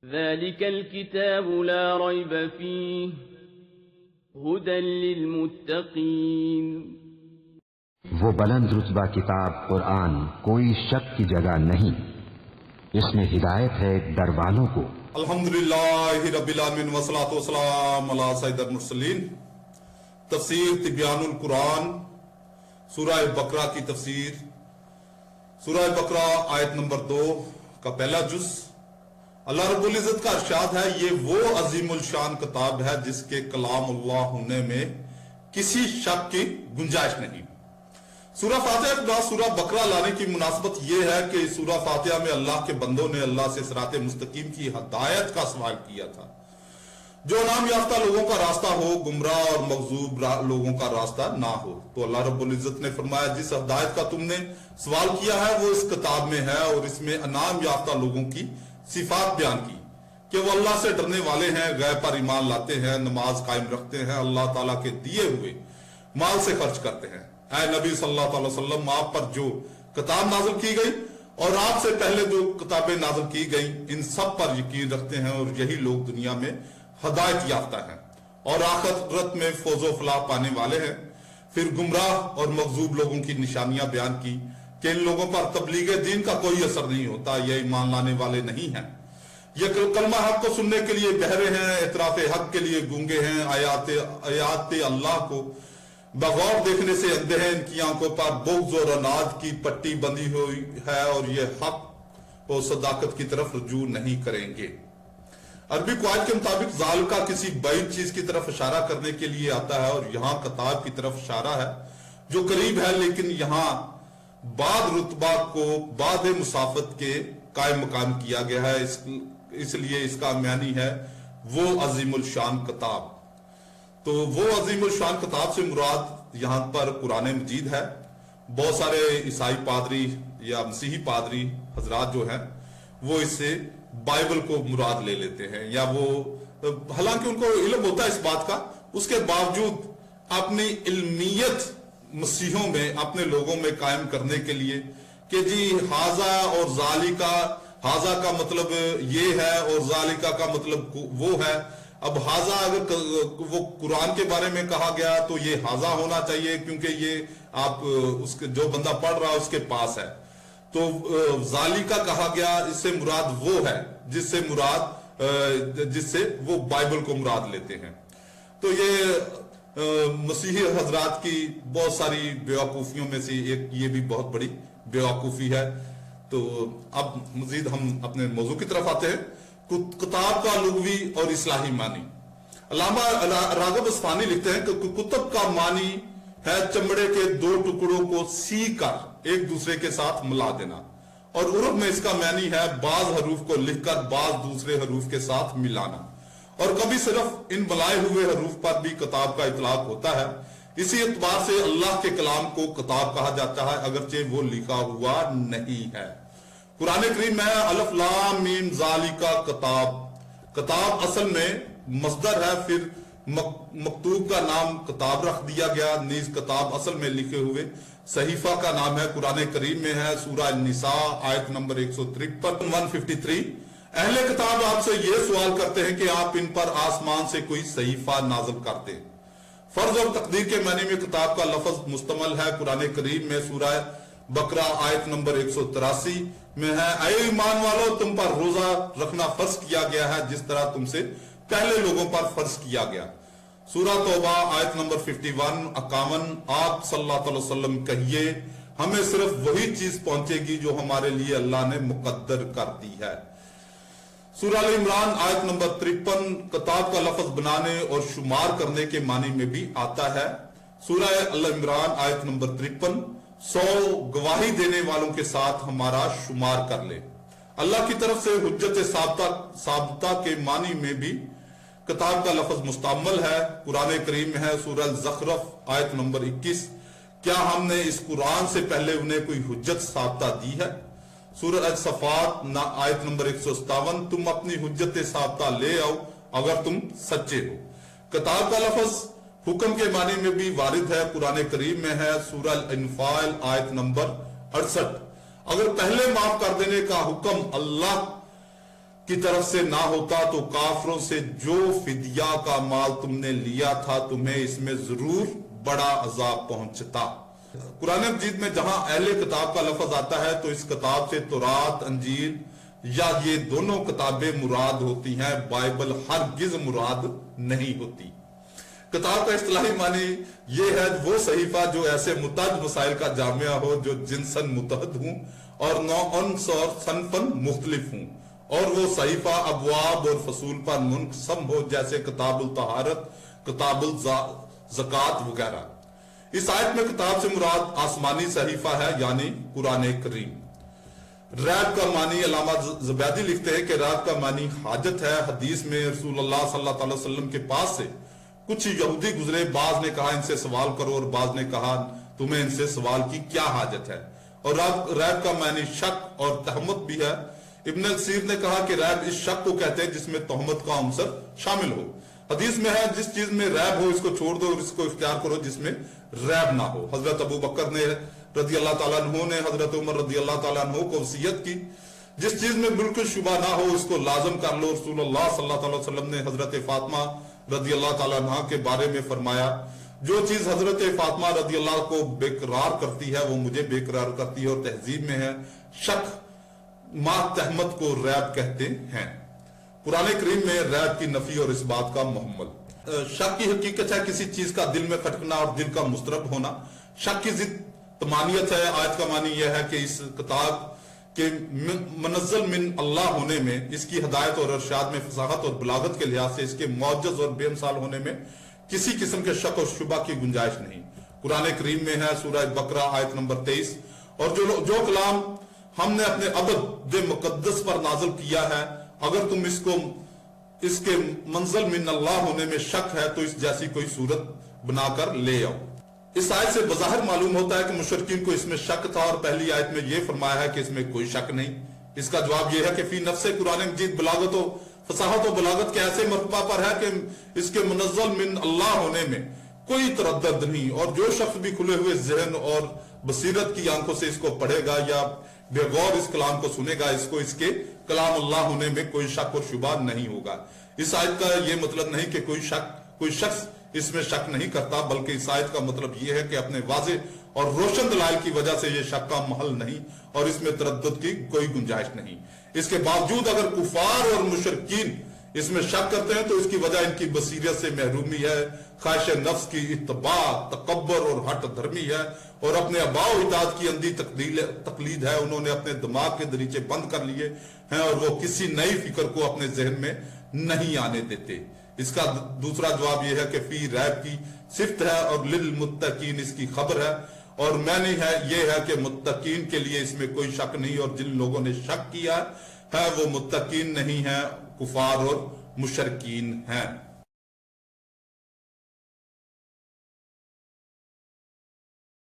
ذلك الكتاب لا ريب فيه هدى للمتقين۔ وہ بلند رتبہ کتاب قرآن کوئی شک کی جگہ نہیں، اس میں ہدایت ہے ڈر والوں کو۔ الحمدللہ رب العالمین والصلاة والسلام علی سید المرسلین۔ تفسیر تبیان القرآن، سورہ بقرہ کی تفسیر، سورہ بقرہ آیت نمبر 2 کا پہلا جز۔ اللہ رب العزت کا ارشاد ہے، یہ وہ عظیم الشان کتاب ہے جس کے کلام اللہ ہونے میں کسی شک کی گنجائش نہیں۔ سورہ فاتحہ کے بعد سورہ بقرہ لانے کی مناسبت یہ ہے کہ سورہ فاتحہ میں اللہ کے بندوں نے اللہ سے صراط مستقیم کی ہدایت کا سوال کیا تھا۔ جو نام یافتہ لوگوں کا راستہ ہو، گمراہ اور مغضوب لوگوں کا راستہ نہ ہو۔ تو اللہ رب العزت نے فرمایا، جس ہدایت کا تم نے سوال کیا ہے وہ اس کتاب میں ہے، اور اس میں انعام یافتہ لوگوں کی صفات بیان کی کہ وہ اللہ سے ڈرنے والے ہیں، غیب پر ایمان لاتے ہیں، نماز قائم رکھتے ہیں، اللہ تعالیٰ کے دیے ہوئے مال سے خرچ کرتے ہیں۔ اے نبی صلی اللہ علیہ وسلم، آپ پر جو کتاب نازل کی گئی اور آپ سے پہلے جو کتابیں نازل کی گئیں، ان سب پر یقین رکھتے ہیں، اور یہی لوگ دنیا میں ہدایت یافتہ ہیں اور آخرت میں فوز و فلاح پانے والے ہیں۔ پھر گمراہ اور مغضوب لوگوں کی نشانیاں بیان کی کہ ان لوگوں پر تبلیغ دین کا کوئی اثر نہیں ہوتا، یہ ایمان لانے والے نہیں ہیں، یہ کلمہ حق کو سننے کے لیے بہرے ہیں، اعتراف حق کے لیے گونگے ہیں، آیات اللہ کو بغور دیکھنے سے اندھے ہیں، ان کی آنکھوں پر بغض اور عناد کی پٹی بندھی ہوئی ہے، اور یہ حق اور صداقت کی طرف رجوع نہیں کریں گے۔ عربی قواعد کے مطابق ذالکہ کسی بعید چیز کی طرف اشارہ کرنے کے لیے آتا ہے، اور یہاں کتاب کی طرف اشارہ ہے جو قریب ہے، لیکن یہاں بعد رتبہ کو بعد مسافت کے قائم مقام کیا گیا ہے، اس لیے اس کا معنی ہے وہ عظیم الشان کتاب۔ تو وہ عظیم الشان کتاب سے مراد یہاں پر قرآن مجید ہے۔ بہت سارے عیسائی پادری یا مسیحی پادری حضرات جو ہیں وہ اس سے بائبل کو مراد لے لیتے ہیں، یا وہ حالانکہ ان کو علم ہوتا ہے اس بات کا، اس کے باوجود اپنی علمیت مسیحوں میں اپنے لوگوں میں قائم کرنے کے لیے کہ جی حاذا اور ذالکہ، حاذا کا مطلب یہ ہے اور ذالکہ کا مطلب وہ ہے۔ اب حاذا اگر وہ قرآن کے بارے میں کہا گیا تو یہ حاذا ہونا چاہیے، کیونکہ یہ آپ اس کے جو بندہ پڑھ رہا ہے اس کے پاس ہے۔ تو ذالکہ کہا گیا، اس سے مراد وہ ہے جس سے وہ بائبل کو مراد لیتے ہیں۔ تو یہ مسیحی حضرات کی بہت ساری بیوقوفیوں میں سے ایک یہ بھی بہت بڑی بیوقوفی ہے۔ تو اب مزید ہم اپنے موضوع کی طرف آتے ہیں، کتاب کا لغوی اور اصطلاحی معنی۔ علامہ راغب اصفہانی لکھتے ہیں کہ کتب کا معنی ہے چمڑے کے دو ٹکڑوں کو سی کر ایک دوسرے کے ساتھ ملا دینا، اور عرب میں اس کا معنی ہے بعض حروف کو لکھ کر بعض دوسرے حروف کے ساتھ ملانا، اور کبھی صرف ان ملائے ہوئے حروف پر بھی کتاب کا اطلاق ہوتا ہے۔ اسی اعتبار سے اللہ کے کلام کو کتاب کہا جاتا ہے، اگرچہ وہ لکھا ہوا نہیں ہے۔ قرآن کریم میں الف لام میم ذالکہ کتاب، کتاب اصل میں مصدر ہے، پھر مکتوب کا نام کتاب رکھ دیا گیا، نیز کتاب اصل میں لکھے ہوئے صحیفہ کا نام ہے۔ قرآن کریم میں ہے سورہ النساء آیت نمبر 153 153۔ اہل کتاب آپ سے یہ سوال کرتے ہیں کہ آپ ان پر آسمان سے کوئی صحیفہ نازل کرتے۔ فرض اور تقدیر کے معنی میں کتاب کا لفظ مستعمل ہے۔ قرآن کریم میں سورہ بقرہ آیت نمبر 183 میں ہے، اے ایمان والو تم پر روزہ رکھنا فرض کیا گیا ہے جس طرح تم سے پہلے لوگوں پر فرض کیا گیا۔ سورہ توبہ آیت نمبر 51 آپ صلی اللہ علیہ وسلم کہیے، ہمیں صرف وہی چیز پہنچے گی جو ہمارے لیے اللہ نے مقدر کر دی ہے۔ سورہ ال عمران آیت نمبر 53 کتاب کا لفظ بنانے اور شمار کرنے کے معنی میں بھی آتا ہے۔ سورہ ال عمران آیت نمبر 53 100 گواہی دینے والوں کے ساتھ ہمارا شمار کر لے۔ اللہ کی طرف سے حجت ثابتہ کے معنی میں بھی کتاب کا لفظ مستعمل ہے۔ قرآن کریم میں ہے سورہ الزخرف آیت نمبر 21، کیا ہم نے اس قرآن سے پہلے انہیں کوئی حجت ثابتہ دی ہے؟ سورہ الصفات آیت نمبر 157، تم اپنی حجت ثابتہ لے آؤ اگر تم سچے ہو۔ کتاب کا لفظ حکم کے معنی میں بھی وارد ہے۔ قرآن کریم میں ہے سورہ الانفال آیت نمبر 68، اگر پہلے معاف کر دینے کا حکم اللہ کی طرف سے نہ ہوتا تو کافروں سے جو فدیہ کا مال تم نے لیا تھا تمہیں اس میں ضرور بڑا عذاب پہنچتا۔ قرآن مجید میں جہاں اہل کتاب کا لفظ آتا ہے تو اس کتاب سے تورات، انجیل یا یہ دونوں کتابیں مراد ہوتی ہیں، بائبل ہرگز مراد نہیں ہوتی۔ کتاب کا اصطلاحی معنی یہ ہے وہ صحیفہ جو ایسے متعدد مسائل کا جامعہ ہو جو جنساً متحد ہوں اور نوعاً اور صنفاً مختلف ہوں، اور وہ صحیفہ ابواب اور فصول پر منقسم ہو جیسے کتاب الطہارت، کتاب الزکوٰۃ وغیرہ۔ اس آیت میں کتاب سے مراد آسمانی صحیفہ ہے یعنی قرآن کریم۔ ریب کا معنی علامہ زبیدی لکھتے ہیں کہ ریب کا معنی حاجت ہے۔ حدیث میں رسول اللہ صلی اللہ علیہ وسلم کے پاس سے کچھ یہودی گزرے، بعض نے کہا ان سے سوال کرو اور بعض نے کہا تمہیں ان سے سوال کی کیا حاجت ہے۔ اور ریب کا معنی شک اور تہمت بھی ہے۔ ابن کثیر نے کہا کہ ریب اس شک کو کہتے ہیں جس میں تہمت کا عنصر شامل ہو۔ حدیث میں ہے جس چیز میں ریب ہو اس کو چھوڑ دو اور اس کو اختیار کرو جس میں ریب نہ ہو۔ حضرت ابو بکر نے رضی اللہ تعالیٰ عنہ نے حضرت عمر رضی اللہ تعالیٰ عنہ کو وصیت کی جس چیز میں بالکل شبہ نہ ہو اس کو لازم کر لو۔ رسول اللہ صلی اللہ علیہ وسلم نے حضرت فاطمہ رضی اللہ تعالیٰ عنہ کے بارے میں فرمایا جو چیز حضرت فاطمہ رضی اللہ کو بے قرار کرتی ہے وہ مجھے بے قرار کرتی ہے، اور تہذیب میں ہے شک ما تہمت کو ریب کہتے ہیں۔ قرآن کریم میں ریب کی نفی اور اس بات کا محمل۔ شک کی حقیقت ہے کسی چیز کا دل میں کھٹکنا اور دل کا مضطرب ہونا۔ شک کی ضد طمانیت ہے۔ آیت کا معنی یہ ہے کہ اس کتاب کے منزل من اللہ ہونے میں، اس کی ہدایت اور ارشاد میں فصاحت اور بلاغت کے لحاظ سے اس کے معجز اور بے مثال ہونے میں کسی قسم کے شک اور شبہ کی گنجائش نہیں۔ قرآن کریم میں ہے سورہ بقرہ آیت نمبر 23، اور جو کلام ہم نے اپنے عبد مقدس پر نازل کیا ہے اگر تم اس کے منزل من اللہ ہونے میں شک ہے تو اس جیسی کوئی صورت بنا کر لے آؤ۔ اس آیت سے بظاہر معلوم ہوتا ہے کہ مشرکین کو اس میں شک تھا، اور پہلی آیت میں یہ فرمایا ہے کہ اس میں کوئی شک نہیں۔ اس کا جواب یہ ہے کہ فی نفس قرآن مجید بلاغت و فصاحت و بلاغت کے ایسے مرتبہ پر ہے کہ اس کے منزل من اللہ ہونے میں کوئی تردد نہیں، اور جو شخص بھی کھلے ہوئے ذہن اور بصیرت کی آنکھوں سے اس کو پڑھے گا یا بے غور اس کلام کو سنے گا اس کو اس کے کلام اللہ ہونے میں کوئی شک اور شبہ نہیں ہوگا۔ اس آیت کا یہ مطلب نہیں کہ کوئی شخص اس میں شک نہیں کرتا، بلکہ اس آیت کا مطلب یہ ہے کہ اپنے واضح اور روشن دلائل کی وجہ سے یہ شک کا محل نہیں اور اس میں تردد کی کوئی گنجائش نہیں۔ اس کے باوجود اگر کفار اور مشرکین اس میں شک کرتے ہیں تو اس کی وجہ ان کی بصیرت سے محرومی ہے، خواہش نفس کی اتباع، تکبر اور ہٹ دھرمی ہے، اور اپنے آباء و اجداد کی اندھی تقلید ہے۔ انہوں نے اپنے دماغ کے دریچے بند کر لیے ہیں اور وہ کسی نئی فکر کو اپنے ذہن میں نہیں آنے دیتے۔ اس کا دوسرا جواب یہ ہے کہ فی ریب کی صفت ہے اور للمتقین اس کی خبر ہے، اور معنی ہے یہ ہے کہ متقین کے لیے اس میں کوئی شک نہیں، اور جن لوگوں نے شک کیا ہے وہ متقین نہیں ہیں، کفار اور مشرکین ہیں۔